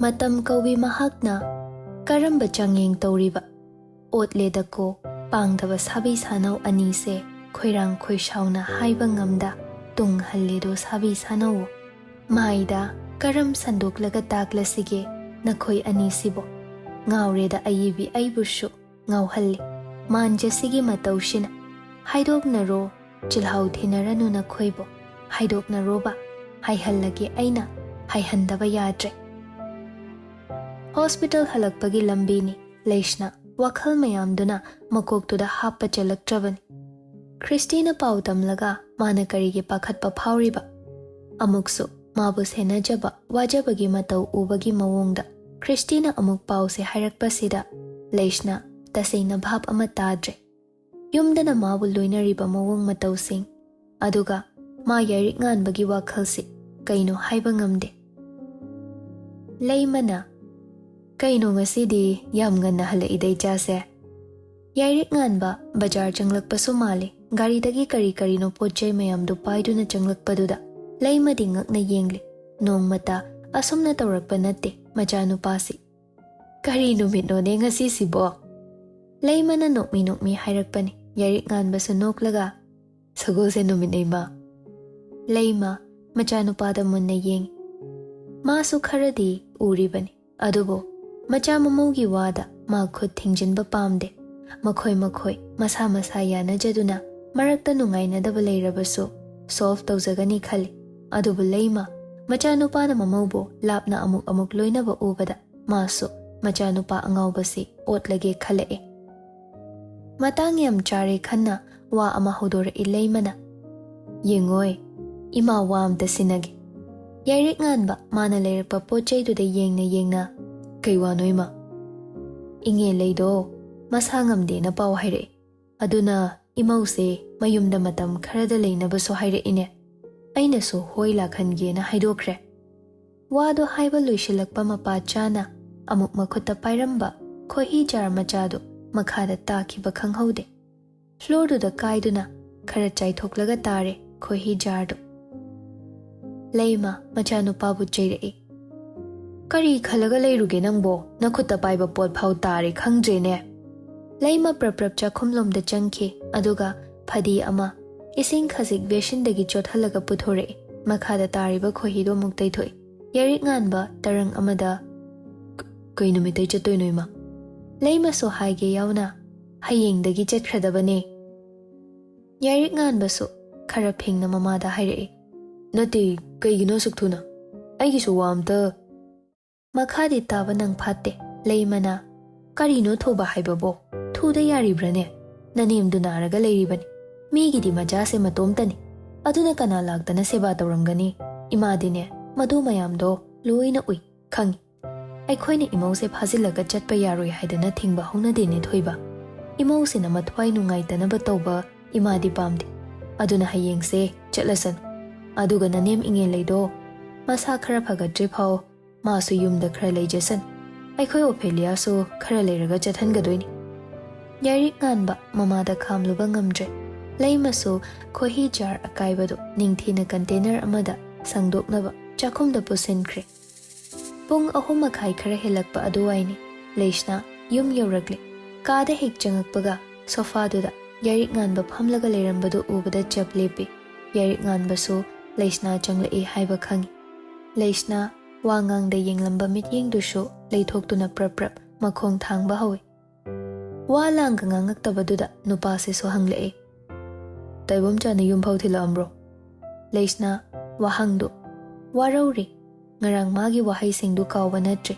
matam kawi mahakna karamba changyeng tawriba otleda ko pangdaba sabi sanau ani se khoirang khoisauna haiba ngamda tung halledo sabi sanau maida karam sandoklaga taklasige nakhoi ani sibo ngaureda ayibi aibushu ngauhalli manjasigi mataushina haidoknaro chilhau thinaranu nakhoibo haidoknaroba haihallage aina haihandaba yadre hospital halakpagi lambini leishna wakhal mayamduna makoktuda happa chalaktrabani Christina pau tamlaga mana karige pakhatpa phawriba amuksu mabu senajaba wajabagi matau ubagi mawongda Christina amuk pau se hairakpasida leishna taseina bhab ama tadre yumdana mabu loinariba mawong matausing aduga ma yarik nganbagi wakhalsi kaino haiba ngamde leimana kaino ngasidi yam nganna halaidai jase yarik nganba bajar changlakpa sumali gari dagi kari karino pochai mayam du paiduna changlakpaduda leimadi ngakna yengli nongmata asomna tawrakpa natte majanu pasi kari numit ne ngasi sibo leimana nokmi hairakpani yarik nganba su noklaga sagose numit neima leima majanu pada munna yeng masu kharadi uribani adubo macha mamaugi wada ma khud thingjinba pamde makhoi masa masa yana jaduna marakta nungaina daba leirabasu solve tawjagani khali adubu leima macha nupa na mamaubo lapna amuk loinaba ubada masu macha nupa angawbasi otlage khalae matang yam chare khanna wa ama hodora ileimana yengoi ima wam ta sinagi yarik nganba mana leirpa pochai du de yengna kaiwa noima inge leido masa ngamde na paw haire aduna imause mayumda matam kharada leinaba so haire ine aina so hoila khange na haidokre wado haiba loisilakpa mapa chana amuk makhota pairamba khohi jar machado makhada takiba khanghaude floor du da kaiduna khara chai thoklaga tare khohi jardo leima machanu pabu chaire kari khalaga leiruge nangbo nakhutta paiba pot phau tare khangjene leima praprap chakhumlom da changkhe aduga phadi ama ising khajik beshin dagi chothalaga puthore makhada tariba khohido muktai thoi yarik nganba tarang amada kainumite chatoi noima leima so haige yauna hayeng dagi chatkhradabane yarik nganba so khara phingna mamada haire nati kaigino sukthuna aigi so wamta makhadi taba nang phatte leimana karino thoba haibabo thuda yaribrane nanem du naraga leiribani migi di majase matomtani aduna kana lagtana seba tawramgani imadine madu mayamdo loina ui khangi aikhoina imause phazilaga chatpa yaroi haidana thingba hona deni thoiba imause na mathwai nungaitana ba tawba imadi pamdi aduna hayengse chatlasan aduga nanem inge leido masa khara phagadre phau masu yumda khara leijasan aikhoi ophelia so khara leiraga chathangadoini yarik nganba mamada khamluba ngamdre leimasu khohi jar akaibado ningthina container amada sangdoknaba chakhumda pusinkhre pung ahuma khai khara helakpa aduwaini leishna yum yawrakle kada hek changakpaga sofa duda yarik nganba phamlaga leirambadu ubada chaplepi yarik nganbasu leishna changle haiba khangi leishna wangang da yenglamba mityeng dushu leithoktuna prap makhong thangba hawi walang ngangak tabaduda nupa se so hangle taibom chana yum phau thila amro leishna wahangdu warauri ngarang magi wahai singdu kawba natri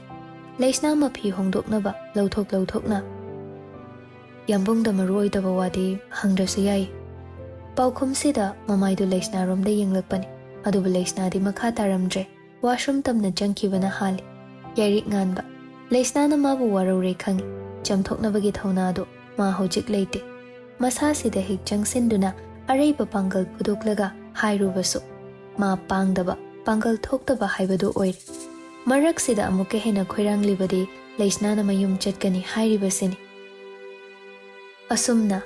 leishna maphi hongdoknaba lauthokna yambung da maroi da bawadi hangdrasu yai paukhum sida mamaidu leishna romda yenglakpani adubu leishna di makha taramdre washroom tamna jangkibana hali yarik nganba leishna na mabu waraure khangi chamthoknabagi thaunado ma hojik leite masa sida hik changsinduna araiba pangal pudoklaga hairubasu ma pangdaba pangal thoktaba haibadu oire marak sida amuke hena khoiranglibadi leishna na mayum chatkani hairibasini asumna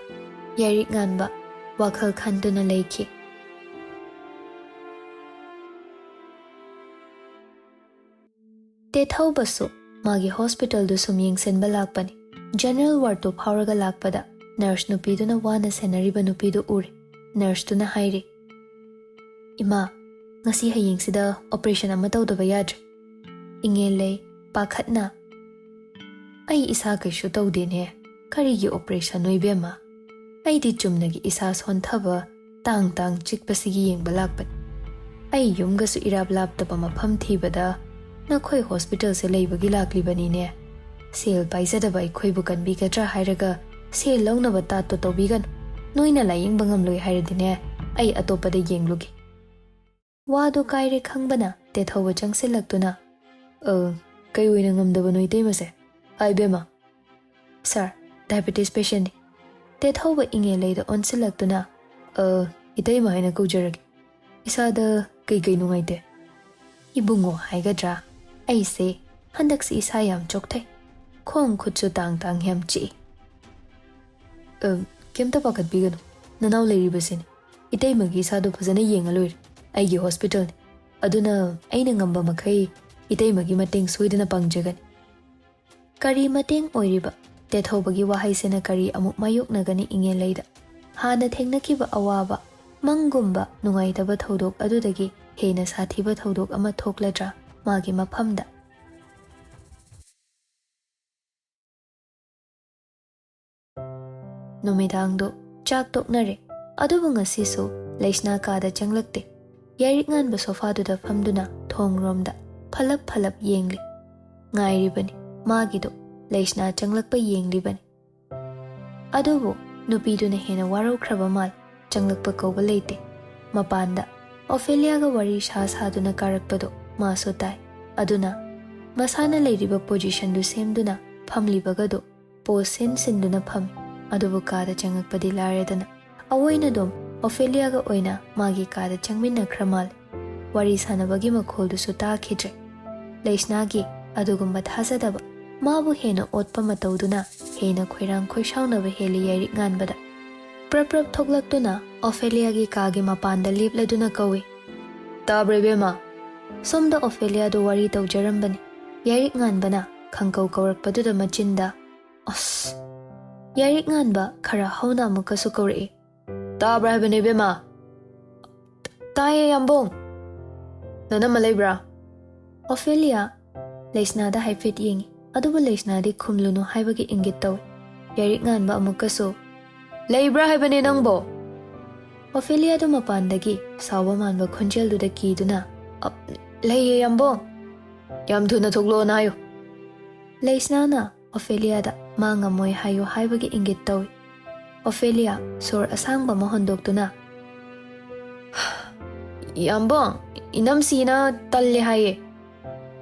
yarik nganba wakhal khanduna leikhi ꯇꯦꯊꯧꯕꯁꯨ ꯃꯥꯒꯤ ꯍꯣꯁꯄꯤꯇꯥꯜꯗꯨ ꯁꯨꯝ ꯌꯦꯡꯁꯤꯟꯕ ꯂꯥꯛꯄꯅꯤ꯫ General ꯋꯥꯔꯗꯇꯨ ꯐꯥꯎꯔꯒ ꯂꯥꯛꯄꯗ nurse ꯅꯨꯄꯤꯗꯨꯅ ꯋꯥꯅ ꯁꯦꯟꯅꯔꯤꯕ ꯅꯨꯄꯤꯗꯨ ꯎꯔꯦ꯫ ꯅꯔꯁꯇꯨꯅ ꯍꯥꯏꯔꯤ, "ꯏꯃꯥ, ꯉꯁꯤ ꯍꯌꯦꯡꯁꯤꯗ ꯑꯣꯄꯔꯦꯁꯟ ꯑꯃ ꯇꯧꯗꯕ ꯌꯥꯗ꯭ꯔꯦ." ꯏꯉꯦꯜꯂꯩ ꯄꯥꯈꯠꯅ, "ꯑꯩ ꯏꯁꯥ ꯀꯩꯁꯨ ꯇꯧꯗꯦꯅꯦ, ꯀꯔꯤꯒꯤ ꯑꯣꯄꯔꯦꯁꯟꯅꯣ ꯏꯕꯦꯝꯃ? ꯑꯩꯗꯤ ꯆꯨꯝꯅꯒꯤ ꯏꯁꯥ ꯁꯣꯟꯊꯕ ꯇꯥꯡ ꯆꯤꯛꯄꯁꯤꯒꯤ ꯌꯦꯡꯕ ꯂꯥꯛꯄꯅꯤ꯫ ꯑꯩ ꯌꯨꯝꯒꯁꯨ ꯏꯔꯥꯞ ꯂꯥꯞꯇꯕ ꯃꯐꯝ ꯊꯤꯕꯗ ꯅꯈꯣꯏ ꯍꯣꯁꯄꯤꯇꯥꯜꯁꯦ ꯂꯩꯕꯒꯤ ꯂꯥꯛꯂꯤꯕꯅꯤꯅꯦ꯫ ꯁꯦꯜ ꯄꯥꯏꯖꯗꯕ ꯑꯩꯈꯣꯏꯕꯨ ꯀꯟꯕꯤꯒꯗ꯭ꯔꯥ ꯍꯥꯏꯔꯒ ꯁꯦꯜ ꯂꯧꯅꯕ ꯇꯥꯠꯇꯣ ꯇꯧꯕꯤꯒꯅꯨ꯫ ꯅꯣꯏꯅ ꯂꯥꯌꯦꯡꯕ ꯉꯝꯂꯣꯏ ꯍꯥꯏꯔꯗꯤꯅꯦ, ꯑꯩ ꯑꯇꯣꯞꯄꯗ ꯌꯦꯡꯂꯨꯒꯦ." ꯋꯥꯗꯨ ꯀꯥꯏꯔꯦ ꯈꯪꯕꯅ ꯇꯦꯊꯧꯕ ꯆꯪꯁꯤꯜꯂꯛꯇꯨꯅ, "ꯀꯩ ꯑꯣꯏꯅ ꯉꯝꯗꯕꯅꯣ ꯏꯇꯩꯃꯁꯦ? ꯏꯕꯦꯝꯃ." "ꯁꯥꯔ, ꯗꯥꯏꯕꯦꯇꯤꯁ ꯄꯦꯁꯦꯟꯅꯤ." ꯇꯦꯊꯧꯕ ꯏꯉꯦꯜꯂꯩꯗ ꯑꯣꯟꯁꯤꯜꯂꯛꯇꯨꯅ, "ꯏꯇꯩꯃ ꯍꯥꯏꯅ ꯀꯧꯖꯔꯒꯦ꯫ ꯏꯁꯥꯗ ꯀꯩ ꯅꯨꯡꯉꯥꯏꯇꯦ?" "ꯏꯕꯨꯡꯉꯣ ꯍꯥꯏꯒꯗ꯭ꯔꯥ, ꯑꯩꯁꯦ ꯍꯟꯗꯛꯁꯤ ꯏꯁꯥ ꯌꯥꯝ ꯆꯣꯛꯊꯩ, ꯈꯣꯡ ꯈꯨꯠꯁꯨ ꯇꯥꯡ ꯌꯥꯝ ꯆꯤꯛꯏ." "ꯀꯩꯝꯇ ꯄꯥꯈꯠꯄꯤꯒꯅꯨ, ꯅꯅꯥꯎ ꯂꯩꯔꯤꯕꯁꯤꯅꯤ꯫ ꯏꯇꯩꯃꯒꯤ ꯏꯁꯥꯗꯣ ꯐꯖꯅ ꯌꯦꯡꯉ ꯂꯣꯏꯔꯦ꯫ ꯑꯩꯒꯤ ꯍꯣꯁꯄꯤꯇꯥꯜꯅꯤ, ꯑꯗꯨꯅ ꯑꯩꯅ ꯉꯝꯕ ꯃꯈꯩ ꯏꯇꯩꯃꯒꯤ ꯃꯇꯦꯡ ꯁꯣꯏꯗꯅ ꯄꯥꯡꯖꯒꯅꯤ." ꯀꯔꯤ ꯃꯇꯦꯡ ꯑꯣꯏꯔꯤꯕ? ꯇꯦꯊꯧꯕꯒꯤ ꯋꯥꯍꯩꯁꯤꯅ ꯀꯔꯤ ꯑꯃꯨꯛ ꯃꯥꯌꯣꯛꯅꯒꯅꯤ ꯏꯉꯦꯜꯂꯩꯗ? ꯍꯥꯟꯅ ꯊꯦꯡꯅꯈꯤꯕ ꯑꯋꯥꯕ, ꯃꯪꯒꯨꯝꯕ ꯅꯨꯡꯉꯥꯏꯇꯕ ꯊꯧꯗꯣꯛ ꯑꯗꯨꯗꯒꯤ ꯍꯦꯟꯅ ꯁꯥꯊꯤꯕ ꯊꯧꯗꯣꯛ ꯑꯃ ꯊꯣꯛꯂꯗ꯭ꯔꯥ ꯃꯥꯒꯤ ꯃꯐꯝꯗ? ꯅꯨꯃꯤꯗꯥꯡꯗꯣ ꯆꯥꯛ ꯇꯣꯛꯅꯔꯦ, ꯑꯗꯨꯕꯨ ꯉꯁꯤꯁꯨ ꯂꯩꯁꯅꯥ ꯀꯥꯗ ꯆꯪꯂꯛꯇꯦ꯫ ꯌꯥꯏꯔꯤꯛ ꯉꯥꯟꯕ ꯁꯣꯐꯥꯗꯨꯗ ꯐꯝꯗꯨꯅ ꯊꯣꯡꯔꯣꯝꯗ ꯐꯂꯞ ꯌꯦꯡꯂꯤ꯫ ꯉꯥꯏꯔꯤꯕꯅꯤ ꯃꯥꯒꯤꯗꯣ, ꯂꯩꯁꯅꯥ ꯆꯪꯂꯛꯄ ꯌꯦꯡꯂꯤꯕꯅꯤ꯫ ꯑꯗꯨꯕꯨ ꯅꯨꯄꯤꯗꯨꯅ ꯍꯦꯟꯅ ꯋꯥꯔꯧꯈ꯭ꯔꯕ ꯃꯥꯜ, ꯆꯪꯂꯛꯄ ꯀꯧꯕ ꯂꯩꯇꯦ꯫ ꯃꯄꯥꯟꯗ ꯑꯣꯐꯦꯂꯤꯌꯥꯒ ꯋꯥꯔꯤ ꯁꯥꯗꯨꯅ ꯀꯥꯔꯛꯄꯗꯣ ꯃꯥꯁꯨ ꯇꯥꯏ꯫ ꯑꯗꯨꯅ ꯃꯁꯥꯅ ꯂꯩꯔꯤꯕ ꯄꯣꯖꯤꯁꯟꯗꯨ ꯁꯦꯝꯗꯨꯅ ꯐꯝꯂꯤꯕꯒꯗꯣ ꯄꯣꯁ ꯁꯤꯟꯗꯨꯅ ꯐꯝꯃꯤ꯫ ꯑꯗꯨꯕꯨ ꯀꯥꯗ ꯆꯪꯉꯛꯄꯗꯤ ꯂꯥꯏꯔꯗꯅ ꯑꯋꯣꯏꯅꯗꯣꯝ ꯑꯣꯐꯦꯂꯤꯌꯥꯒ ꯑꯣꯏꯅ ꯃꯥꯒꯤ ꯀꯥꯗ ꯆꯪꯃꯤꯟꯅꯈ꯭ꯔ ꯃꯥꯜꯂꯦ꯫ ꯋꯥꯔꯤ ꯁꯥꯟꯅꯕꯒꯤ ꯃꯈꯣꯜꯗꯨꯁꯨ ꯇꯥꯈꯤꯗ꯭ꯔꯦ꯫ ꯂꯩꯁꯅꯥꯒꯤ ꯑꯗꯨꯒꯨꯝꯕ ꯊꯥꯖꯗꯕ, ꯃꯥꯕꯨ ꯍꯦꯟꯅ ꯑꯣꯠꯄ ꯃꯇꯧꯗꯨꯅ ꯍꯦꯟꯅ ꯈꯣꯏꯔꯥꯡ ꯈꯣꯏꯁꯥꯎꯅꯕ ꯍꯦꯜꯂꯤ ꯌꯥꯏꯔꯤꯛ ꯉꯥꯟꯕꯗ꯫ ꯄ꯭ꯔꯞ ꯊꯣꯛꯂꯛꯇꯨꯅ ꯑꯣꯐꯦꯂꯤꯌꯥꯒꯤ ꯀꯥꯒꯤ ꯃꯄꯥꯟꯗ ꯂꯦꯞꯂꯗꯨꯅ ꯀꯧꯏ, "ꯇꯥꯕ꯭ꯔꯥ ꯏꯕꯦꯝꯃ?" ꯁꯣꯝꯗ ꯑꯣꯐꯦꯂꯤꯌꯥꯗꯨ ꯋꯥꯔꯤ ꯇꯧꯖꯔꯝꯕꯅꯤ꯫ ꯌꯥꯏꯔꯤꯛ ꯉꯥꯟꯕꯅ ꯈꯪꯀꯧ ꯀꯧꯔꯛꯄꯗꯨꯗ ꯃꯆꯤꯟꯗ, "ꯑꯁ!" ꯌꯥꯏꯔꯤꯛ ꯉꯥꯟꯕ ꯈꯔ ꯍꯧꯅ ꯑꯃꯨꯛꯀꯁꯨ ꯀꯧꯔꯛꯏ, "ꯇꯥꯕ꯭ꯔꯥ ꯍꯥꯏꯕꯅꯦ ꯏꯕꯦꯝꯃ?" "ꯇꯥꯏꯌꯦ ꯌꯥꯝꯕꯨꯡ." "ꯅꯅꯝꯃ ꯂꯩꯕ꯭ꯔꯥ?" ꯑꯣꯐꯦꯂꯤꯌꯥ ꯂꯩꯁꯅꯥꯗ ꯍꯥꯏꯐꯦꯠ ꯌꯦꯡꯉꯤ, ꯑꯗꯨꯕꯨ ꯂꯩꯁꯅꯥꯗꯤ ꯈꯨꯝꯂꯨꯅꯨ ꯍꯥꯏꯕꯒꯤ ꯏꯪꯒꯤꯠ ꯇꯧꯏ꯫ ꯌꯥꯏꯔꯤꯛ ꯉꯥꯟꯕ ꯑꯃꯨꯛꯀꯁꯨ, "ꯂꯩꯕ꯭ꯔꯥ ꯍꯥꯏꯕꯅꯦ ꯅꯪꯕꯣ?" ꯑꯣꯐꯦꯂꯤꯌꯥꯗꯨ ꯃꯄꯥꯟꯗꯒꯤ ꯁꯥꯎꯕ ꯃꯥꯟꯕ ꯈꯣꯟꯖꯦꯜꯗꯨꯗ ꯀꯤꯗꯨꯅ, "ꯂꯩꯌꯦ ꯌꯥꯝꯕꯨꯡ, ꯌꯥꯝ ꯊꯨꯅ ꯊꯣꯛꯂꯛꯑꯣꯅ ꯍꯥꯏꯌꯨ." ꯂꯩꯁꯅꯥꯅ ꯑꯣꯐꯦꯂꯤꯌꯥꯗ ꯃꯥ ꯉꯝꯃꯣꯏ ꯍꯥꯏꯌꯨ ꯍꯥꯏꯕꯒꯤ ꯏꯪꯒꯤꯠ ꯇꯧꯏ꯫ ꯑꯣꯐꯦꯂꯤꯌꯥ ꯁꯣꯔ ꯑꯁꯥꯡꯕ ꯑꯃ ꯍꯣꯟꯗꯣꯛꯇꯨꯅ, "ꯌꯥꯝꯕꯨꯡ, ꯏꯅꯝꯁꯤꯅ ꯇꯜꯂꯦ ꯍꯥꯏꯌꯦ."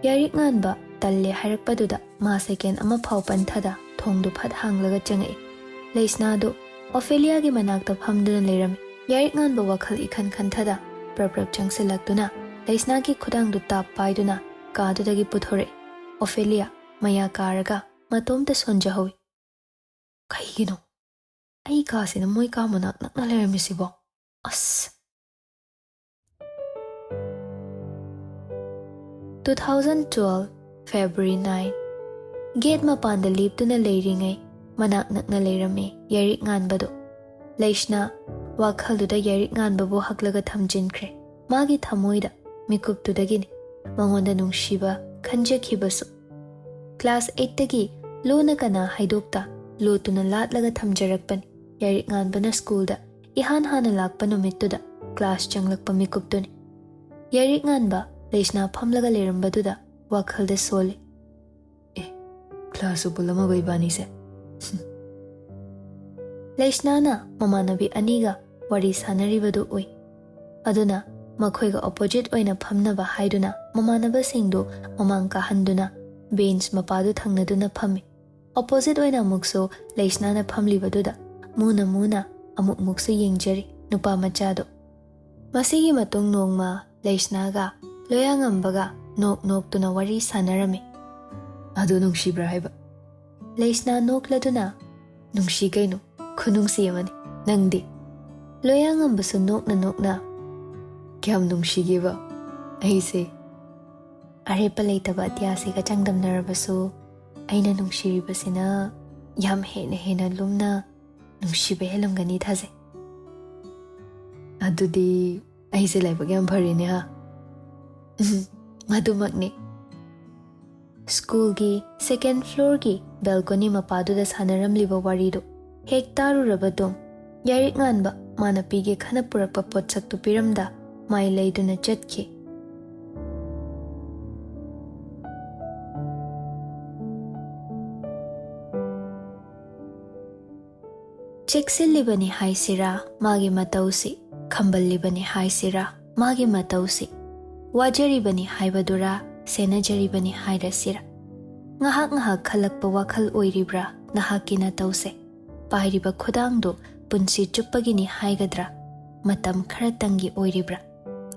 ꯌꯥꯏꯔꯤꯛ ꯉꯥꯟꯕ ꯇꯜꯂꯦ ꯍꯥꯏꯔꯛꯄꯗꯨꯗ ꯃꯥ ꯁꯦꯀꯦꯟ ꯑꯃ ꯐꯥꯎ ꯄꯟꯊꯗ ꯊꯣꯡꯗꯨ ꯐꯠ ꯍꯥꯡꯂꯒ ꯆꯪꯉꯛꯏ꯫ ꯂꯩꯁꯅꯥꯗꯨ ꯑꯣꯐꯦꯂꯤꯌꯥꯒꯤ ꯃꯅꯥꯛꯇ ꯐꯝꯗꯨꯅ ꯂꯩꯔꯝꯃꯤ꯫ ꯌꯥꯏꯔꯤꯛ ꯉꯥꯟꯕ ꯋꯥꯈꯜ ꯏꯈꯟ ꯈꯟꯊꯗ ꯄ꯭ꯔꯞ ꯆꯪꯁꯤꯜꯂꯛꯇꯨꯅ ꯂꯩꯁꯅꯥꯒꯤ ꯈꯨꯗꯥꯡꯗꯨ ꯇꯥꯞ ꯄꯥꯏꯗꯨꯅ ꯀꯥꯗꯨꯗꯒꯤ ꯄꯨꯊꯣꯔꯛꯏ꯫ ꯑꯣꯐꯦꯂꯤꯌꯥ ꯃꯌꯥ ꯀꯥꯔꯒ ꯃꯇꯣꯝꯇ ꯁꯣꯟꯖꯍꯧꯏ꯫ "ꯀꯩꯒꯤꯅꯣ ꯑꯩ ꯀꯥꯁꯤꯅ ꯃꯣꯏ ꯀꯥ ꯃꯅꯥꯛ ꯅꯛꯅ ꯂꯩꯔꯝꯃꯤꯁꯤꯕꯣ? ꯑꯁ!" 2012 ꯐꯦꯕ꯭ꯔꯨꯋꯥꯔꯤ 9 ꯒꯦꯠ ꯃꯄꯥꯟꯗ ꯂꯦꯞꯇꯨꯅ ꯂꯩꯔꯤꯉꯩ ꯃꯅꯥꯛ ꯅꯛꯅ ꯂꯩꯔꯝꯃꯤ ꯌꯥꯏꯔꯤꯛ ꯉꯥꯟꯕꯗꯣ꯫ ꯂꯩꯁꯅꯥ ꯋꯥꯈꯜꯗꯨꯗ ꯌꯥꯏꯔꯤꯛ ꯉꯥꯟꯕꯕꯨ ꯍꯛꯂꯒ ꯊꯝꯖꯤꯟꯈ꯭ꯔꯦ꯫ ꯃꯥꯒꯤ ꯊꯃꯣꯏꯗ ꯃꯤꯀꯨꯞꯇꯨꯗꯒꯤꯅꯤ ꯃꯉꯣꯟꯗ ꯅꯨꯡꯁꯤꯕ ꯈꯟꯖꯈꯤꯕꯁꯨ꯫ ꯀ꯭ꯂꯥꯁ 8ꯇꯒꯤ ꯂꯣꯟꯅ ꯀꯅꯥ ꯍꯥꯏꯗꯣꯛꯇ ꯂꯣꯠꯇꯨꯅ ꯂꯥꯠꯂꯒ ꯊꯝꯖꯔꯛꯄꯅꯤ꯫ ꯌꯥꯏꯔꯤꯛ ꯉꯥꯟꯕꯅ ꯁ꯭ꯀꯨꯜꯗ ꯏꯍꯥꯟ ꯍꯥꯟꯅ ꯂꯥꯛꯄ ꯅꯨꯃꯤꯠꯇꯨꯗ ꯀ꯭ꯂꯥꯁ ꯆꯪꯂꯛꯄ ꯃꯤꯀꯨꯞꯇꯨꯅꯤ꯫ ꯌꯥꯏꯔꯤꯛ ꯉꯥꯟꯕ ꯂꯩꯁꯅꯥ ꯐꯝꯂꯒ ꯂꯩꯔꯝꯕꯗꯨꯗ ꯋꯥꯈꯜꯗ ꯁꯣꯜꯂꯤ꯫ ꯀ꯭ꯂꯥꯁꯁꯨ ꯄꯨꯜꯂꯝꯃꯕ ꯏꯕꯥꯅꯤꯁꯦ? ꯂꯩꯁꯅꯥꯅ ꯃꯃꯥꯟꯅꯕꯤ ꯑꯅꯤꯒ ꯋꯥꯔꯤ ꯁꯥꯟꯅꯔꯤꯕꯗꯨ ꯎꯏ꯫ ꯑꯗꯨꯅ ꯃꯈꯣꯏꯒ ꯑꯣꯄꯣꯖꯤꯠ ꯑꯣꯏꯅ ꯐꯝꯅꯕ ꯍꯥꯏꯗꯨꯅ ꯃꯃꯥꯟꯅꯕꯁꯤꯡꯗꯨ ꯃꯃꯥꯡ ꯀꯥꯍꯟꯗꯨꯅ ꯕꯦꯟꯆ ꯃꯄꯥꯗꯨ ꯊꯪꯅꯗꯨꯅ ꯐꯝꯃꯤ꯫ ꯑꯣꯄꯣꯖꯤꯠ ꯑꯣꯏꯅ ꯑꯃꯨꯛꯁꯨ ꯂꯩꯁꯅꯥꯅ ꯐꯝꯂꯤꯕꯗꯨꯗ ꯃꯨꯅ ꯑꯃꯨꯛꯁꯨ ꯌꯦꯡꯖꯔꯤ ꯅꯨꯄꯥ ꯃꯆꯥꯗꯣ꯫ ꯃꯁꯤꯒꯤ ꯃꯇꯨꯡ ꯅꯣꯡꯃ ꯂꯩꯁꯅꯥꯒ ꯂꯣꯌꯥꯉꯝꯕꯒ ꯅꯣꯛꯇꯨꯅ ꯋꯥꯔꯤ ꯁꯥꯟꯅꯔꯝꯃꯤ꯫ "ꯑꯗꯨ ꯅꯨꯡꯁꯤꯕ꯭ꯔꯥ ꯍꯥꯏꯕ?" ꯂꯩꯁꯅꯥ ꯅꯣꯛꯂꯗꯨꯅ, "ꯅꯨꯡꯁꯤ ꯀꯩꯅꯣ, ꯈꯨꯅꯨꯡꯁꯤ ꯑꯃꯅꯤ꯫ ꯅꯪꯗꯤ?" ꯂꯣꯌꯥꯉꯝꯕꯁꯨ ꯅꯣꯛꯅ, "ꯀꯌꯥꯝ ꯅꯨꯡꯁꯤꯒꯦꯕ ꯑꯩꯁꯦ?" ꯑꯔꯦꯞꯄ ꯂꯩꯇꯕ ꯑꯇꯤꯌꯥꯁꯤꯒ ꯆꯥꯡꯗꯝꯅꯔꯕꯁꯨ ꯑꯩꯅ ꯅꯨꯡꯁꯤꯔꯤꯕꯁꯤꯅ ꯌꯥꯝ ꯍꯦꯟꯅ ꯂꯨꯝꯅ ꯅꯨꯡꯁꯤꯕ ꯍꯦꯜꯂꯝꯒꯅꯤ ꯊꯥꯖꯩ꯫ ꯑꯗꯨꯗꯤ ꯑꯩꯁꯦ ꯂꯥꯏꯕꯛ ꯌꯥꯝ ꯐꯔꯦꯅꯦ ꯍꯥ? ꯃꯗꯨꯃꯛꯅꯤ꯫ ꯁ꯭ꯀꯨꯜꯒꯤ ꯁꯦꯀꯦꯟ ꯐ꯭ꯂꯣꯔꯒꯤ ꯕꯦꯜꯀꯣꯅꯤ ꯃꯄꯥꯗꯨꯗ ꯁꯥꯟꯅꯔꯝꯂꯤꯕ ꯋꯥꯔꯤꯗꯨ ꯍꯦꯛ ꯇꯥꯔꯨꯔꯕꯗꯨꯝ ꯌꯥꯏꯔꯤꯛ ꯉꯥꯟꯕ ꯃꯥꯅ ꯄꯤꯒꯦ ꯈꯟꯅ ꯄꯨꯔꯛꯄ ꯄꯣꯠꯁꯛꯇꯨ ꯄꯤꯔꯝꯗ ꯃꯥꯏ ꯂꯩꯗꯨꯅ ꯆꯠꯈꯤ꯫ ꯆꯦꯛꯁꯤꯜꯂꯤꯕꯅꯤ ꯍꯥꯏꯁꯤꯔꯥ ꯃꯥꯒꯤ ꯃꯇꯧꯁꯤ, ꯈꯝꯕꯜꯂꯤꯕꯅꯤ ꯍꯥꯏꯁꯤꯔꯥ ꯃꯥꯒꯤ ꯃꯇꯧꯁꯤ, ꯋꯥꯖꯔꯤꯕꯅꯤ ꯍꯥꯏꯕꯗꯨꯔꯥ ꯁꯦꯟꯅꯖꯔꯤꯕꯅꯤ ꯍꯥꯏꯔꯁꯤꯔꯥ, ꯉꯥꯏꯍꯥꯛ ꯈꯜꯂꯛꯄ ꯋꯥꯈꯜ ꯑꯣꯏꯔꯤꯕ꯭ꯔꯥ ꯅꯍꯥꯛꯀꯤ ꯅꯇꯧꯁꯦ? ꯄꯥꯏꯔꯤꯕ ꯈꯨꯗꯥꯡꯗꯨ ꯄꯨꯟꯁꯤ ꯆꯨꯞꯄꯒꯤꯅꯤ ꯍꯥꯏꯒꯗ꯭ꯔꯥ? ꯃꯇꯝ ꯈꯔꯇꯪꯒꯤ ꯑꯣꯏꯔꯤꯕ꯭ꯔꯥ?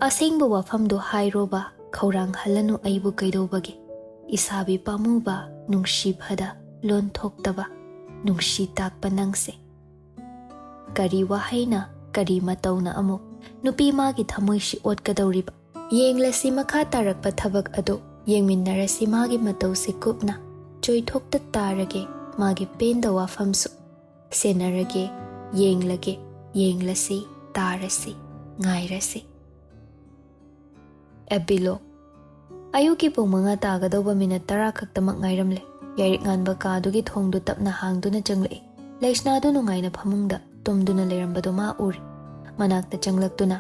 ꯑꯁꯦꯡꯕ ꯋꯥꯐꯝꯗꯨ ꯍꯥꯏꯔꯣꯕ, ꯈꯧꯔꯥꯡꯍꯜꯂꯅꯨ ꯑꯩꯕꯨ ꯀꯩꯗꯧꯕꯒꯦ? ꯏꯁꯥꯕꯤ ꯄꯥꯝꯃꯨꯕ, ꯅꯨꯡꯁꯤꯐꯗ, ꯂꯣꯟ ꯊꯣꯛꯇꯕ, ꯅꯨꯡꯁꯤ ꯇꯥꯛꯄ ꯅꯪꯁꯦ꯫ ꯀꯔꯤ ꯋꯥꯍꯩꯅ, ꯀꯔꯤ ꯃꯇꯧꯅ ꯑꯃꯨꯛ ꯅꯨꯄꯤ ꯃꯥꯒꯤ ꯊꯃꯣꯏꯁꯤ ꯑꯣꯠꯀꯗꯧꯔꯤꯕ? ꯌꯦꯡꯂꯁꯤ ꯃꯈꯥ ꯇꯥꯔꯛꯄ ꯊꯕꯛ ꯑꯗꯨ, ꯌꯦꯡꯃꯤꯟꯅꯔꯁꯤ ꯃꯥꯒꯤ ꯃꯇꯧꯁꯤ ꯀꯨꯞꯅ, ꯆꯣꯏꯊꯣꯛꯇ ꯇꯥꯔꯒꯦ ꯃꯥꯒꯤ ꯄꯦꯟꯗ ꯋꯥꯐꯝꯁꯨ, ꯁꯦꯟꯅꯔꯒꯦ, ꯌꯦꯡꯂꯒꯦ, ꯌꯦꯡꯂꯁꯤ, ꯇꯥꯔꯁꯤ, ꯉꯥꯏꯔꯁꯤ꯫ ꯑꯦꯄꯤꯂꯣꯒ꯫ ꯑꯌꯨꯛꯀꯤ ꯄꯨꯡ 5 ꯇꯥꯒꯗꯧꯕ ꯃꯤꯅꯠ 10 ꯈꯛꯇꯃꯛ ꯉꯥꯏꯔꯝꯂꯦ꯫ ꯌꯥꯏꯔꯤꯛ ꯉꯥꯟꯕ ꯀꯥꯗꯨꯒꯤ ꯊꯣꯡꯗꯨ ꯇꯞꯅ ꯍꯥꯡꯗꯨꯅ ꯆꯪꯂꯛꯏ꯫ ꯂꯩꯁꯅꯥꯗꯨ ꯅꯨꯡꯉꯥꯏꯅ ꯐꯃꯨꯡꯗ ꯇꯨꯝꯗꯨꯅ ꯂꯩꯔꯝꯕꯗꯨ ꯃꯥ ꯎꯔꯤ꯫ ꯃꯅꯥꯛꯇ ꯆꯪꯂꯛꯇꯨꯅ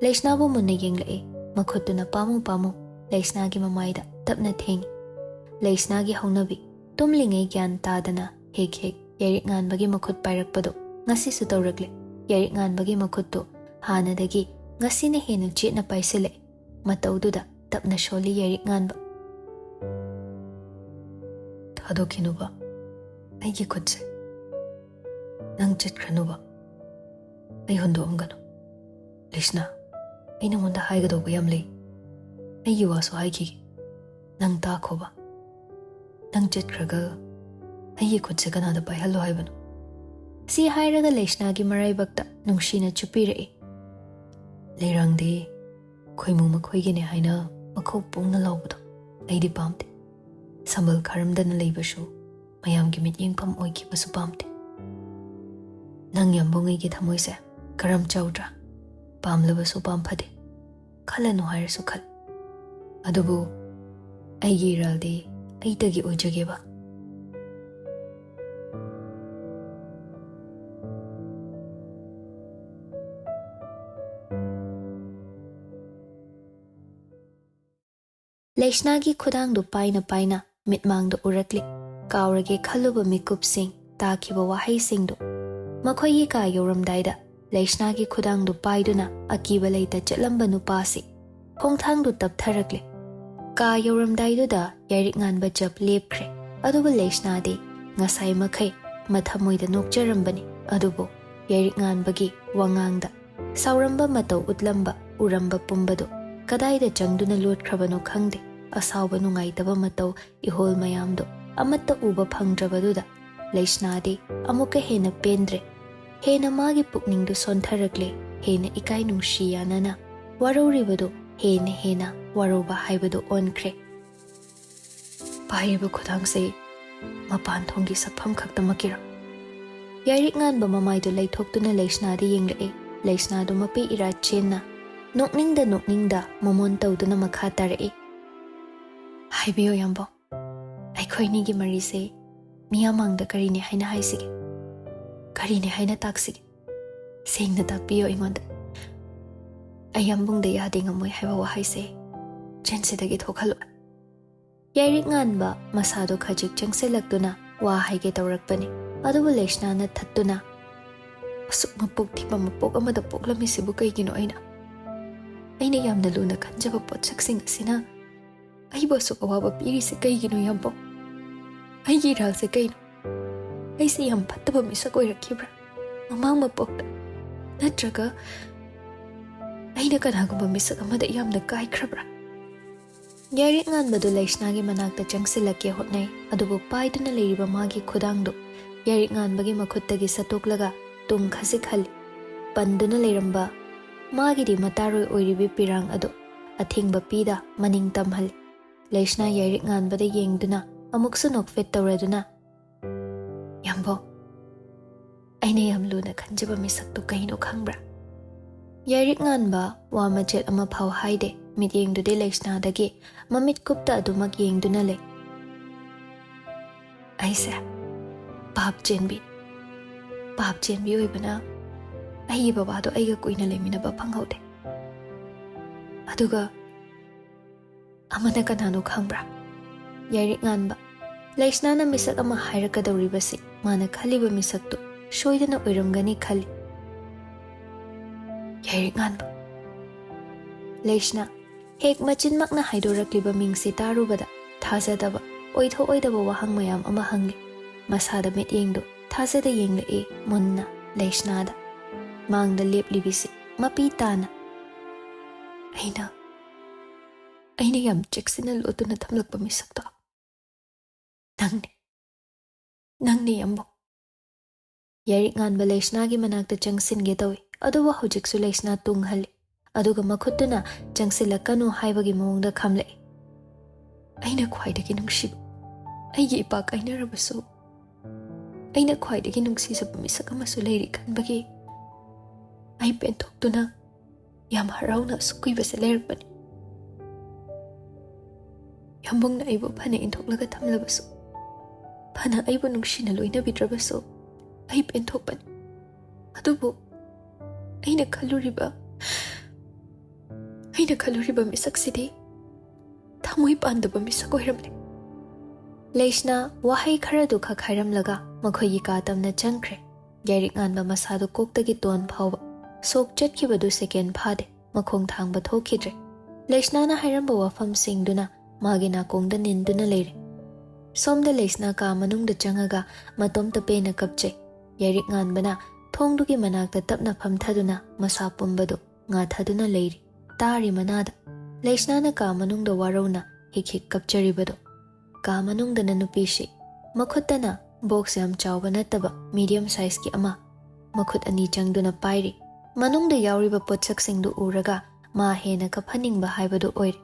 ꯂꯩꯁꯅꯥꯕꯨ ꯃꯨꯟꯅ ꯌꯦꯡꯂꯛꯏ꯫ ꯃꯈꯨꯠꯇꯨꯅ ꯄꯥꯝꯃꯨ ꯂꯩꯁꯅꯥꯒꯤ ꯃꯃꯥꯏꯗ ꯇꯞꯅ ꯊꯦꯡꯉꯤ꯫ ꯂꯩꯁꯅꯥꯒꯤ ꯍꯧꯅꯕꯤ, ꯇꯨꯝꯂꯤꯉꯩ ꯒ꯭ꯌꯥꯟ ꯇꯥꯗꯅ ꯍꯦꯛ ꯌꯥꯏꯔꯤꯛ ꯉꯥꯟꯕꯒꯤ ꯃꯈꯨꯠ ꯄꯥꯏꯔꯛꯄꯗꯨ ꯉꯁꯤꯁꯨ ꯇꯧꯔꯛꯂꯦ꯫ ꯌꯥꯏꯔꯤꯛ ꯉꯥꯟꯕꯒꯤ ꯃꯈꯨꯠꯇꯨ ꯍꯥꯟꯅꯗꯒꯤ ꯉꯁꯤꯅ ꯍꯦꯟꯅ ꯆꯦꯠꯅ ꯄꯥꯏꯁꯤꯜꯂꯛꯏ꯫ ꯃꯇꯧꯗꯨꯗ ꯇꯞꯅ ꯁꯣꯜꯂꯤ ꯌꯥꯏꯔꯤꯛ ꯉꯥꯟꯕ꯫ ꯊꯥꯗꯣꯛꯈꯤꯅꯨꯕ ꯑꯩꯒꯤ ꯈꯨꯠꯁꯦ, ꯅꯪ ꯆꯠꯈ꯭ꯔꯅꯨꯕ, ꯑꯩ ꯍꯨꯟꯗꯣꯛꯑꯝꯒꯅꯨ꯫ ꯂꯩꯁꯅꯥ, ꯑꯩ ꯅꯉꯣꯟꯗ ꯍꯥꯏꯒꯗꯧꯕ ꯌꯥꯝ ꯂꯩ꯫ ꯑꯩꯒꯤ ꯋꯥꯁꯨ ꯍꯥꯏꯈꯤꯒꯦ, ꯅꯪ ꯇꯥꯈꯣꯕ꯫ ꯅꯪ ꯆꯠꯈ꯭ꯔꯒ ꯑꯩꯒꯤ ꯈꯨꯠꯁꯦ ꯀꯅꯥꯗ ꯄꯥꯏꯍꯜꯂꯣ ꯍꯥꯏꯕꯅꯣ? ꯁꯤ ꯍꯥꯏꯔꯒ ꯂꯩꯁꯅꯥꯒꯤ ꯃꯔꯥꯏꯕꯛꯇ ꯅꯨꯡꯁꯤꯅ ꯆꯨꯞꯄꯤꯔꯛꯏ꯫ ꯂꯩꯔꯥꯡꯗꯤ ꯈꯣꯏꯃꯨ ꯃꯈꯣꯏꯒꯤꯅꯦ ꯍꯥꯏꯅ ꯃꯈꯧ ꯄꯣꯡꯅ ꯂꯥꯎꯕꯗꯣ ꯑꯩꯗꯤ ꯄꯥꯝꯗꯦ꯫ ꯁꯝꯕꯜ ꯈꯥꯔꯝꯗꯅ ꯂꯩꯕꯁꯨ, ꯃꯌꯥꯝꯒꯤ ꯃꯤꯠꯌꯦꯡꯐꯝ ꯑꯣꯏꯈꯤꯕꯁꯨ ꯄꯥꯝꯗꯦ꯫ ꯅꯪ ꯌꯥꯝꯕꯨꯡꯉꯩꯒꯤ ꯊꯃꯣꯏꯁꯦ ꯀꯔꯝ ꯆꯥꯎꯗ꯭ꯔꯥ? ꯄꯥꯝꯂꯕꯁꯨ ꯄꯥꯝꯐꯗꯦ, ꯈꯜꯂꯅꯨ ꯍꯥꯏꯔꯁꯨ ꯈꯜ꯫ ꯑꯗꯨꯕꯨ ꯑꯩꯒꯤ ꯏꯔꯥꯜꯗꯤ ꯑꯩꯇꯒꯤ ꯑꯣꯏꯖꯒꯦꯕ꯫ ꯂꯩꯁꯅꯥꯒꯤ ꯈꯨꯗꯥꯡꯗꯨ ꯄꯥꯏꯅ ꯃꯤꯠꯃꯥꯡꯗ ꯎꯔꯛꯂꯤ꯫ ꯀꯥꯎꯔꯒꯦ ꯈꯜꯂꯨꯕ ꯃꯤꯀꯨꯞꯁꯤꯡ, ꯇꯥꯈꯤꯕ ꯋꯥꯍꯩꯁꯤꯡꯗꯨ꯫ ꯃꯈꯣꯏꯒꯤ ꯀꯥ ꯌꯧꯔꯝꯗꯥꯏꯗ ꯂꯩꯁꯅꯥꯒꯤ ꯈꯨꯗꯥꯡꯗꯨ ꯄꯥꯏꯗꯨꯅ ꯑꯀꯤꯕ ꯂꯩꯇ ꯆꯠꯂꯝꯕ ꯅꯨꯄꯥꯁꯤ ꯈꯣꯡꯊꯥꯡꯗꯨ ꯇꯞꯊꯔꯛꯂꯦ꯫ ꯀꯥ ꯌꯧꯔꯝꯗꯥꯏꯗꯨꯗ ꯌꯥꯏꯔꯤꯛ ꯉꯥꯟꯕ ꯆꯞ ꯂꯦꯞꯈ꯭ꯔꯦ꯫ ꯑꯗꯨꯕꯨ ꯂꯩꯁꯅꯥꯗꯤ ꯉꯁꯥꯏ ꯃꯈꯩ ꯃꯊꯃꯣꯏꯗ ꯅꯣꯛꯆꯔꯝꯕꯅꯤ꯫ ꯑꯗꯨꯕꯨ ꯌꯥꯏꯔꯤꯛ ꯉꯥꯟꯕꯒꯤ ꯋꯥꯉꯥꯡꯗ ꯁꯥꯎꯔꯝꯕ ꯃꯇꯧ ꯎꯠꯂꯝꯕ, ꯎꯔꯝꯕ ꯄꯨꯝꯕꯗꯨ ꯀꯗꯥꯏꯗ ꯆꯪꯗꯨꯅ ꯂꯣꯠꯈ꯭ꯔꯕꯅꯣ ꯈꯪꯗꯦ꯫ ꯑꯁꯥꯎꯕ ꯅꯨꯡꯉꯥꯏꯇꯕ ꯃꯇꯧ ꯏꯍꯣꯜ ꯃꯌꯥꯝꯗꯨ ꯑꯃꯠꯇ ꯎꯕ ꯐꯪꯗ꯭ꯔꯕꯗꯨꯗ ꯂꯩꯁꯅꯥꯗꯤ ꯑꯃꯨꯛꯀ ꯍꯦꯟꯅ ꯄꯦꯟꯗ꯭ꯔꯦ꯫ ꯍꯦꯟꯅ ꯃꯥꯒꯤ ꯄꯨꯛꯅꯤꯡꯗꯨ ꯁꯣꯟꯊꯔꯛꯂꯦ꯫ ꯍꯦꯟꯅ ꯏꯀꯥꯏ ꯅꯨꯡꯁꯤ ꯌꯥꯅꯅ ꯋꯥꯔꯧꯔꯤꯕꯗꯨ ꯍꯦꯟꯅ ꯋꯥꯔꯧꯕ ꯍꯥꯏꯕꯗꯨ ꯑꯣꯟꯈ꯭ꯔꯦ꯫ ꯄꯥꯏꯔꯤꯕ ꯈꯨꯗꯥꯡꯁꯦ ꯃꯄꯥꯟ ꯊꯣꯡꯒꯤ ꯁꯛꯐꯝ ꯈꯛꯇꯃꯛꯀꯤꯔꯣ? ꯌꯥꯏꯔꯤꯛ ꯉꯥꯟꯕ ꯃꯃꯥꯏꯗꯨ ꯂꯩꯊꯣꯛꯇꯨꯅ ꯂꯩꯁꯅꯥꯗ ꯌꯦꯡꯂꯛꯏ꯫ ꯂꯩꯁꯅꯥꯗꯨ ꯃꯄꯤ ꯏꯔꯥ ꯆꯦꯟꯅ ꯅꯣꯛꯅꯤꯡꯗ ꯃꯣꯃꯣꯟ ꯇꯧꯗꯨꯅ ꯃꯈꯥ ꯇꯥꯔꯛꯏ꯫ ꯍꯥꯏꯕꯤꯌꯣ ꯌꯥꯝꯕꯣ, ꯑꯩꯈꯣꯏꯅꯤꯒꯤ ꯃꯔꯤꯁꯦ ꯃꯤꯌꯥꯝꯃꯥꯡꯗ ꯀꯔꯤꯅꯦ ꯍꯥꯏꯅ ꯍꯥꯏꯁꯤꯒꯦ? ꯀꯔꯤꯅꯦ ꯍꯥꯏꯅ ꯇꯥꯛꯁꯤꯒꯦ? ꯁꯦꯡꯅ ꯇꯥꯛꯄꯤꯌꯣ ꯑꯩꯉꯣꯟꯗ꯫ ꯑꯩ ꯌꯥꯝꯕꯨꯡꯗ ꯌꯥꯗꯦ ꯉꯝꯃꯣꯏ ꯍꯥꯏꯕ ꯋꯥꯍꯩꯁꯦ ꯆꯤꯟꯁꯤꯗꯒꯤ ꯊꯣꯛꯍꯜꯂꯨ꯫ ꯌꯥꯏꯔꯤꯛ ꯉꯥꯟꯕ ꯃꯁꯥꯗꯨ ꯈꯖꯤꯛ ꯆꯪꯁꯤꯜꯂꯛꯇꯨꯅ ꯋꯥ ꯍꯥꯏꯒꯦ ꯇꯧꯔꯛꯄꯅꯤ꯫ ꯑꯗꯨꯕꯨ ꯂꯩꯁꯅꯥꯅ ꯊꯠꯇꯨꯅ, ꯑꯁꯨꯛ ꯃꯄꯣꯛ ꯊꯤꯕ ꯃꯄꯣꯛ ꯑꯃꯗ ꯄꯣꯛꯂꯝꯃꯤꯁꯤꯕꯨ ꯀꯩꯒꯤꯅꯣ? ꯑꯩꯅ ꯌꯥꯝꯅ ꯂꯨꯅ ꯈꯟꯖꯕ ꯄꯣꯠꯁꯛꯁꯤꯡ ꯑꯁꯤꯅ ꯑꯩꯕꯨ ꯑꯁꯨꯛ ꯑꯋꯥꯕ ꯄꯤꯔꯤꯁꯦ ꯀꯩꯒꯤꯅꯣ ꯌꯥꯝꯕꯣ? ꯑꯩꯒꯤ ꯏꯔꯥꯜꯁꯦ ꯀꯩꯅꯣ? ꯑꯩꯁꯦ ꯌꯥꯝ ꯐꯠꯇꯕ ꯃꯤꯁꯛ ꯑꯣꯏꯔꯛꯈꯤꯕ꯭ꯔꯥ ꯃꯃꯥꯡ ꯃꯄꯣꯛꯇ? ꯅꯠꯇ꯭ꯔꯒ ꯑꯩꯅ ꯀꯅꯥꯒꯨꯝꯕ ꯃꯤꯁꯛ ꯑꯃꯗ ꯌꯥꯝꯅ ꯀꯥꯏꯈ꯭ꯔꯕ꯭ꯔꯥ? ꯌꯥꯏꯔꯤꯛ ꯉꯥꯟꯕꯗꯨ ꯂꯩꯁꯅꯥꯒꯤ ꯃꯅꯥꯛꯇ ꯆꯪꯁꯤꯜꯂꯛꯀꯦ ꯍꯣꯠꯅꯩ꯫ ꯑꯗꯨꯕꯨ ꯄꯥꯏꯗꯨꯅ ꯂꯩꯔꯤꯕ ꯃꯥꯒꯤ ꯈꯨꯗꯥꯡꯗꯨ ꯌꯥꯏꯔꯤꯛ ꯉꯥꯟꯕꯒꯤ ꯃꯈꯨꯠꯇꯒꯤ ꯁꯠꯇꯣꯛꯂꯒ ꯇꯨꯡ ꯈꯖꯤꯛꯍꯜꯂꯤ꯫ ꯄꯟꯗꯨꯅ ꯂꯩꯔꯝꯕ ꯃꯥꯒꯤꯗꯤ ꯃꯇꯥꯔꯣꯏ ꯑꯣꯏꯔꯤꯕꯤ ꯄꯤꯔꯥꯡ ꯑꯗꯨ ꯑꯊꯤꯡꯕ ꯄꯤꯗ ꯃꯅꯤꯡ ꯇꯝꯍꯜꯂꯤ꯫ Leishna Yairik nganbada yengduna amuksu nokfet tawraduna Yambo Aina yam luna khanjaba misaktu kaino khangbra Yairik nganba wa machet ama phau haide mit yengdude Leishna dagi mamit kupta adumak yengduna le Aisa Pap Jenbi oibana Ai babado aiga kuina leminaba phanghaude Aduga Amana kanano khangbra Yairik nganba Leishna na misak ama hairakadawribasi mana khaliba misaktu soidana oiramgani khali Yairik nganba Leishna hek machinmakna haidorakliba mingsi tarubada thazadaba oidaba wahang mayam ama hangli masada mit yengdu thazada yengle e munna Leishna da mangda leplibisi mapi tana Aina yam cheksina lotuna thamlakpa misakto Nangni yambo Yairik nganba Leishna gi manakta changsinge tawi aduwa hojiksu Leishna tunghali aduga makhutuna changsilakanu haibagi mawngda khamle Aina khwaidagi nungshib Aigi ipa kainarabasu Aina khwaidagi nungsisaba misak amasu leiri khanbagi Ai pentoktuna yam harauna sukuibase leirakpani Yambongna aibu phana inthoklaga thamlabasu Phana aibu nungshina loina bidrabasu Ai penthokpani Adubu Aina khaluriba misaksidi Thamoi pandaba misak oiramle Leishna wahai kharadu kha khairamlaga makhoyi ka tamna changkhre Yairik nganba masadu koktagi ton phawba sok chatkibadu second phade makhong thangba thokidre Leishna na hairamba wafam singduna magina kongda ninduna leire Somda Leishna ka manungda changaga matomta pena kapche Yairik nganbana thongdugi manakta tapna phamthaduna masa pumbadu nga thaduna leiri tari manada Leishna na ka manungda warona hik kapcharibadu ka manungda na nupishi makhutana box yam chawba nataba medium size ki ama makhut ani changduna pairi manungda yauriba potsak singdu uraga ma hena ka phaningba haibadu oire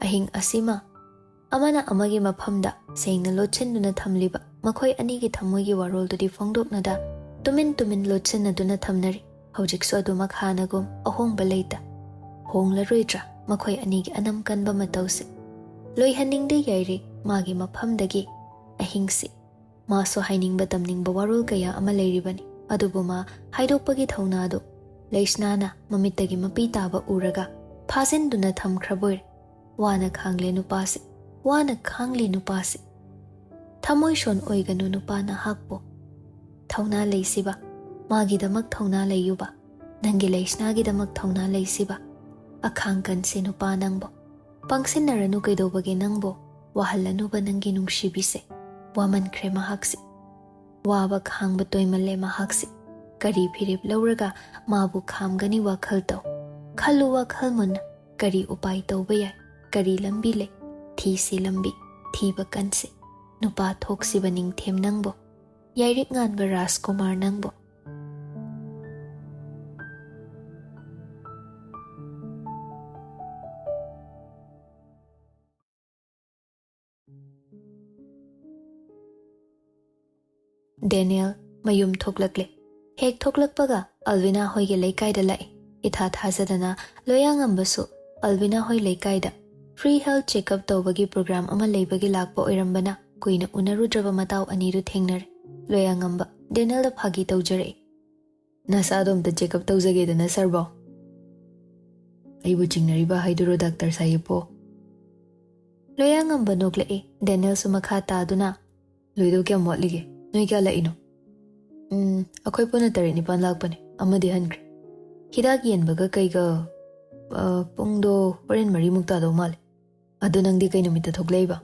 ahing asima amana amagi maphamda sengna lochenduna thamliba makhoi ani gi thamoi gi warol dudi phongdoknada tumin lochenaduna thamnari hojiksu adumak hanagum ahongba leita honglaroidra makhoi ani gi anam kanba matause loihaningde Yairik magi maphamdagi ahingsi maso hainingba tamningba warol kaya ama leiribani adubuma haidokpagi thaunado Leishna na mamittagi mapi taba uraga phasinduna thamkhraboir wana khangle nupasi Thamoi shon oiganu nupana hakpo thauna leisiba magi damak thauna leiyuba nangi Leishna gi damak thauna leisiba akhangkan se nupa nangbo pangsinaranu kaidobagi nangbo wahalanuba nangi nungshibise waman khre mahaksi waba khangba toimalle mahaksi kari phirip lauraga mabu khamgani wakhal taw khalu wakhal mun kari upai tawba yai kari lambi le thisi lambi thiba kanse nupa thoksiba ningthem nangbo Yairik nganba Rajkumar nangbo Daniel mayum thoklakle hek thoklakpaga Alvina hoige leikaida lai itha thazadana loyangam Alvina hoi leikaida free health checkup tawbagi program ama leibagi lakpa oirambana kuina unarudraba mataw aniru thengnare loyangamba Daniel da phagi tawjare nasadom da checkup tawjage dana sarbo aibu chingnariba haiduro doctor sayipo loyangamba nokle Daniel sumakha taduna loido kya motlige noi kya laino akhoi pona tare nipan lakpane amadi hankre hidak yenbaga kaiga pungdo horen mari mukta do mal adu nangdi kai numita thokleiba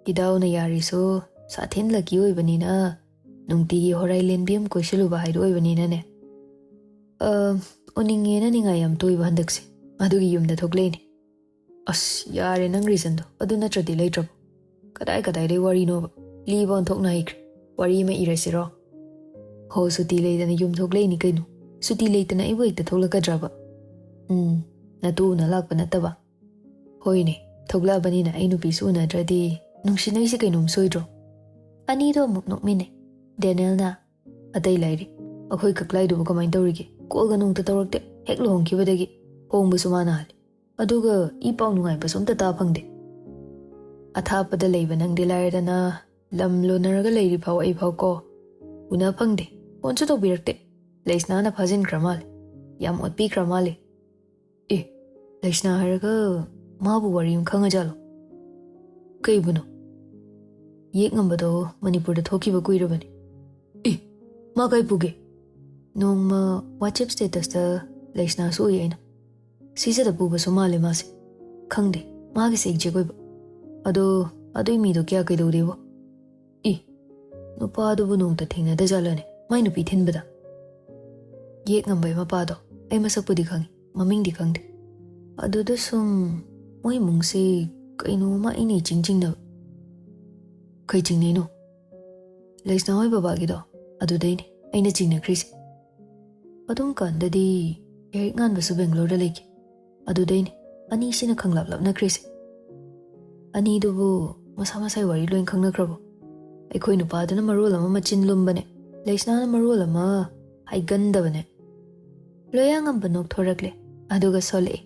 hidaw na yari so sathin laki oibani na nungti gi horai lenbim koisiluba haido oibani na ne oninge na ninga yam toiba handakse adu gi yumda thokleini as yare nang reason do adu natradi leitrab kadai de wari no libon thokna hikre wari ma irasiro ho suti leidana yum thokleini kainu suti leitana ibo ikta thoklakadraba na tu na lakpa nataba hoine Thoglabani na ay nupisu na dradi nung sinay si kay nung soydro. Anido muk nokmine. Daniel na atay lairi. Ako'y kaklay do kamay tawrige. Kual ganung tatawragte hek lohong kibadagi. Hong basumana hali. Aduga ipaw nungay pasum tatapangde. Athapada layba nang dilarada na lamlo naraga layri paw ay paw ko. Una pangde. Onso to birakte. Laisna na phajin kramal. Yam otpi kramale. Laisna haraga mabu wariyum khanga jalo. Kay buno. Yek ngambado Manipur da thoki ba kuirabani. Ma kay puge. Nong ma WhatsApp status da Laisna su yaina. Sisa da puba somale mase. Khangde. Ma gi sek je koi ba. Ado mi do kya kay do dewa. No pa do bunong ta thingna da jalane. Mai nupi thin bada. Yek ngambay ma pa do. Ay masak pudi khangi. Maming di khangde. Aduda sum moi mungse kaino ma ini chingching na. Kay chingnay no. Laisna hoy babagi do. Aduday ni. Ay na chingna krisi. Adung kanda di yarik ngan basu Bangalore da lagi. Aduday ni. Ani sina khanglap-lap na krisi. Ani dubu masa-masay wari loing khang na krabo. Ay koy nupada na marul ama machinlum ba ne. Laisna na marul ama ay ganda ba ne. Loyang ang banok thorakle. Aduga sole.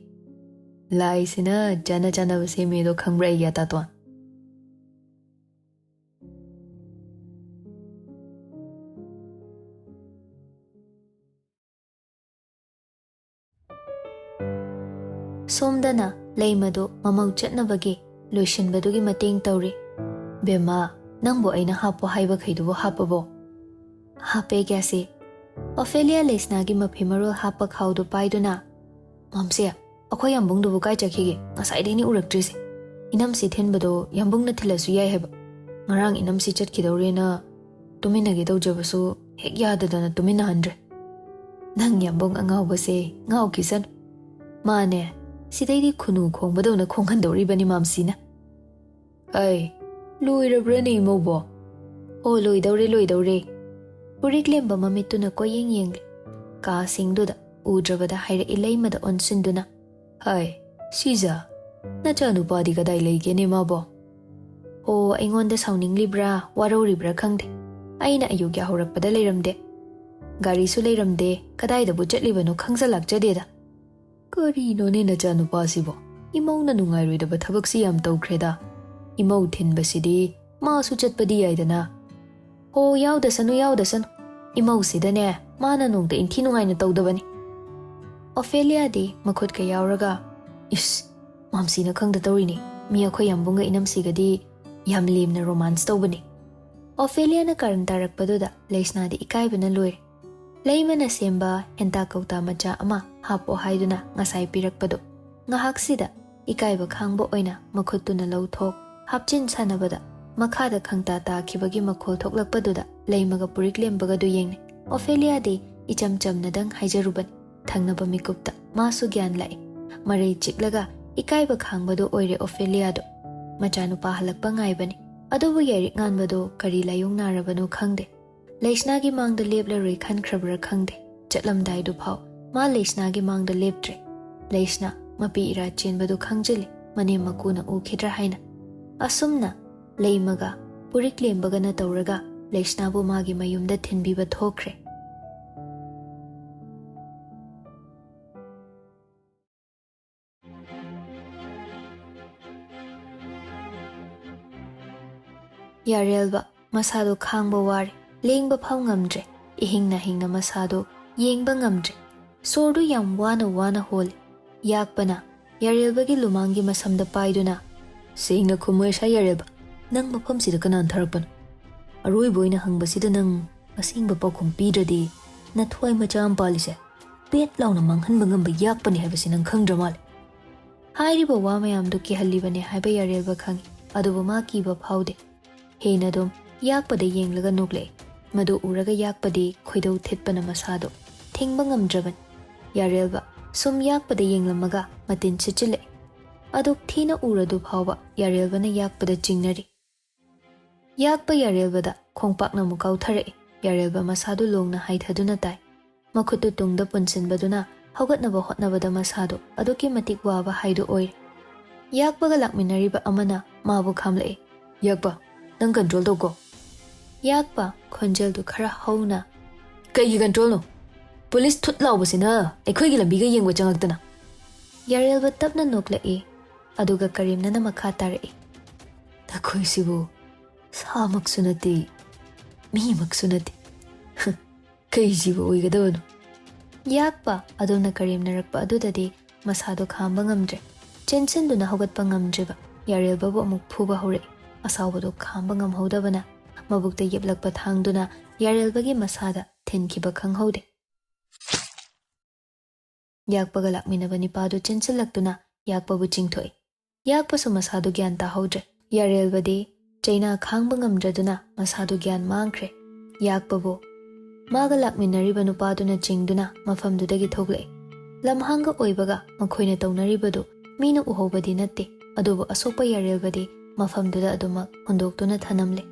Lai sina jana ba se medo khangbray yata tuan. Somdana laimado mamau chatnabagi loishinbadugi mateng tawri. Bema nangbo aina hapo haiba khaidubo hapabo. Hape gyase. Ophelia Laisnagi mapimarul hapa khaudu paiduna. Mamse akoy yambung dubu kai chakhige ngasai deni uraktrisi. Inam si thenbado yambung na thilasu yai heba. Ngarang inam si chatkidawre na tuminagi dawjabasu hek yadadana tumina handre. Nang yambung angaw base ngaw kisan. Mane sidaidi khunu khongbado na khonghandawri bani mamsina. Ay loirabra ni mobo. O loidawre. Purik lemba mamitu na koyeng yeng. Ka singduda udrabada haira ilaymada onsinduna. Ay, siza. Nachanu padi kaday layge ni mabo. O aingonda sauning libra, waraw libra khangde. Ay na ayugya horakpada layramde. Gari su layramde, kaday da bujat libano khangsalak jadeda. Kari no ni nachanu pasibo. Imaw na nungayroy da bathabak siyam tawkreda. Imaw thin basidi, maasu chatpadi aydana. O yawdasanu. Imaw sidane, mana nungda inti nungay na tawdabani. Ophelia di makhut ka yawraga. Mamsi na khangda tawrini. Miya ko yambunga inam sigadi yam lim na romance tawbani. Ophelia na karantarak paduda Laisna di ikay na loy. Layma na semba henta kauta macha ama hapo haiduna ngasay pirak padu. Ngahak sida ikay ba khangbo oyna makhut tu na lawthok hapchin sanabada. Makhada khangta ta kibagi makhol thoklak paduda laymaga purik lembaga du yengne. Ophelia di icham cham nadang haijaruban. Thangnaba mikupta masu gyan lai. Maray chiklaga ikaiba khangbado oire Ophelia do. Machanu pahalakpa ngaibani. Adobu yarik nganbado kari layong narabano khangde. Laisnagi mangda leblaroi khankrabra khangde. Chatlamdai du phau ma Laisnagi mangda lebtre. Laisna mapi ira chenbado khangjali mane makuna ukhidra haina. Asumna laymaga purik lembaga na tawraga Laisnabu magi mayumda thinbiba thokre. Yarelba masado khangba wari lengba phau ngamdre ihingna masado yengba ngamdre sordu yam wana hol yakpana yarelba gi lumangi masamda paiduna singna khumoi sha yarelba nang mafam sida kanan tharakpan aroi boina hangba sida nang asingba pakhum pidradi na thwai macham palise pet launa manghanba ngamba yakpani habasi nang khangdra mal hairiba wa mayam du ki hallibane haiba yarelba khangi aduba ma kiba phaude Henadum yakpada yenglaga nugle. Madu uraga yakpadi khoidau thitpana masado. Thingbangam draban. Yarelba sum yakpada yenglamaga matin chichile. Aduk thina uradu bhawa yarelbana yakpada jingnari. Yakpa yarelbada khongpakna mukau thare. Yarelba masado longna haithaduna tai. Makhutu tungda punsinbaduna haugatnaba hotnabada masado aduki matik waba haidu oire. ꯌꯥꯛꯄꯒ ꯂꯥꯛꯃꯤꯟꯅꯔꯤꯕ ꯑꯃꯅ ꯃꯥꯕꯨ ꯈꯥꯝꯂꯛꯏ꯫ ꯌꯥꯛꯄ, ꯅꯪ control ꯇꯧꯀꯣ꯫ ꯌꯥꯛꯄ ꯈꯣꯟꯖꯦꯜꯗꯨ ꯈꯔ ꯍꯧꯅ, ꯀꯩꯒꯤ ꯀꯟꯇ꯭ꯔꯣꯜꯅꯣ? Police ꯊꯨꯠ ꯂꯥꯎꯕꯁꯤꯅ ꯑꯩꯈꯣꯏꯒꯤ ꯂꯝꯕꯤꯒ ꯌꯦꯡꯕ ꯆꯪꯉꯛꯇꯅ꯫ ꯌꯥꯔꯦꯜꯕ ꯇꯞꯅ ꯅꯣꯛꯂꯛꯏ, ꯑꯗꯨꯒ ꯀꯔꯤꯝꯅꯅ ꯃꯈꯥ ꯇꯥꯔꯛꯏ꯫ ꯅꯈꯣꯏꯁꯤꯕꯨ ꯁꯥꯃꯛꯁꯨ ꯅꯠꯇꯦ, ꯃꯤꯃꯛꯁꯨ ꯅꯠꯇꯦ, ꯀꯩꯁꯤꯕꯨ ꯑꯣꯏꯒꯗꯕꯅꯣ? ꯌꯥꯛꯄ ꯑꯗꯣꯝꯅ ꯀꯔꯦꯝꯅꯔꯛꯄ ꯑꯗꯨꯗꯗꯤ ꯃꯁꯥꯗꯣ ꯈꯥꯝꯕ ꯉꯝꯗ꯭ꯔꯦ꯫ ꯆꯦꯟꯁꯤꯟꯗꯨꯅ ꯍꯧꯒꯠꯄ ꯉꯝꯗ꯭ꯔꯤꯕ ꯌꯥꯔꯦꯜꯕꯕꯨ ꯑꯃꯨꯛ ꯐꯨꯕ ꯍꯧꯔꯛꯏ꯫ ꯑꯁꯥꯎꯕꯗꯣ ꯈꯥꯝꯕ ꯉꯝꯍꯧꯗꯕꯅ ꯃꯕꯨꯛꯇ ꯌꯦꯞꯂꯛꯄ ꯊꯥꯡꯗꯨꯅ ꯌꯥꯔꯦꯜꯕꯒꯤ ꯃꯁꯥꯗ ꯊꯤꯟꯈꯤꯕ ꯈꯪꯍꯧꯗꯦ꯫ ꯌꯥꯛꯄꯒ ꯂꯥꯛꯃꯤꯟꯅꯕ ꯅꯤꯄꯥꯗꯨ ꯆꯦꯟꯁꯤꯜꯂꯛꯇꯨꯅ ꯌꯥꯛꯄꯕꯨ ꯆꯤꯡꯊꯣꯛꯏ꯫ ꯌꯥꯛꯄꯁꯨ ꯃꯁꯥꯗꯨ ꯒ꯭ꯌꯥꯟ ꯇꯥꯍꯧꯗ꯭ꯔꯦ꯫ ꯌꯥꯔꯦꯜꯕꯗꯤ ꯆꯩꯅꯥ ꯈꯥꯡꯕ ꯉꯝꯗ꯭ꯔꯗꯨꯅ ꯃꯁꯥꯗꯨ ꯒ꯭ꯌꯥꯟ ꯃꯥꯡꯈ꯭ꯔꯦ꯫ ꯌꯥꯛꯄꯕꯨ ꯃꯥꯒ ꯂꯥꯛꯃꯤꯟꯅꯔꯤꯕ ꯅꯨꯄꯥꯗꯨꯅ ꯆꯤꯡꯗꯨꯅ ꯃꯐꯝꯗꯨꯗꯒꯤ ꯊꯣꯛꯂꯛꯏ꯫ ꯂꯝꯍꯥꯡꯒ ꯑꯣꯏꯕꯒ ꯃꯈꯣꯏꯅ ꯇꯧꯅꯔꯤꯕꯗꯨ ꯃꯤꯅ ꯎꯍꯧꯕꯗꯤ ꯅꯠꯇꯦ, ꯑꯗꯨꯕꯨ ꯑꯁꯣꯛꯄ ꯌꯥꯔꯦꯜꯕꯗꯤ ꯃꯐꯝꯗꯨꯗ ꯑꯗꯨꯃꯛ ꯍꯨꯟꯗꯣꯛꯇꯨꯅ ꯊꯅꯝꯂꯦ꯫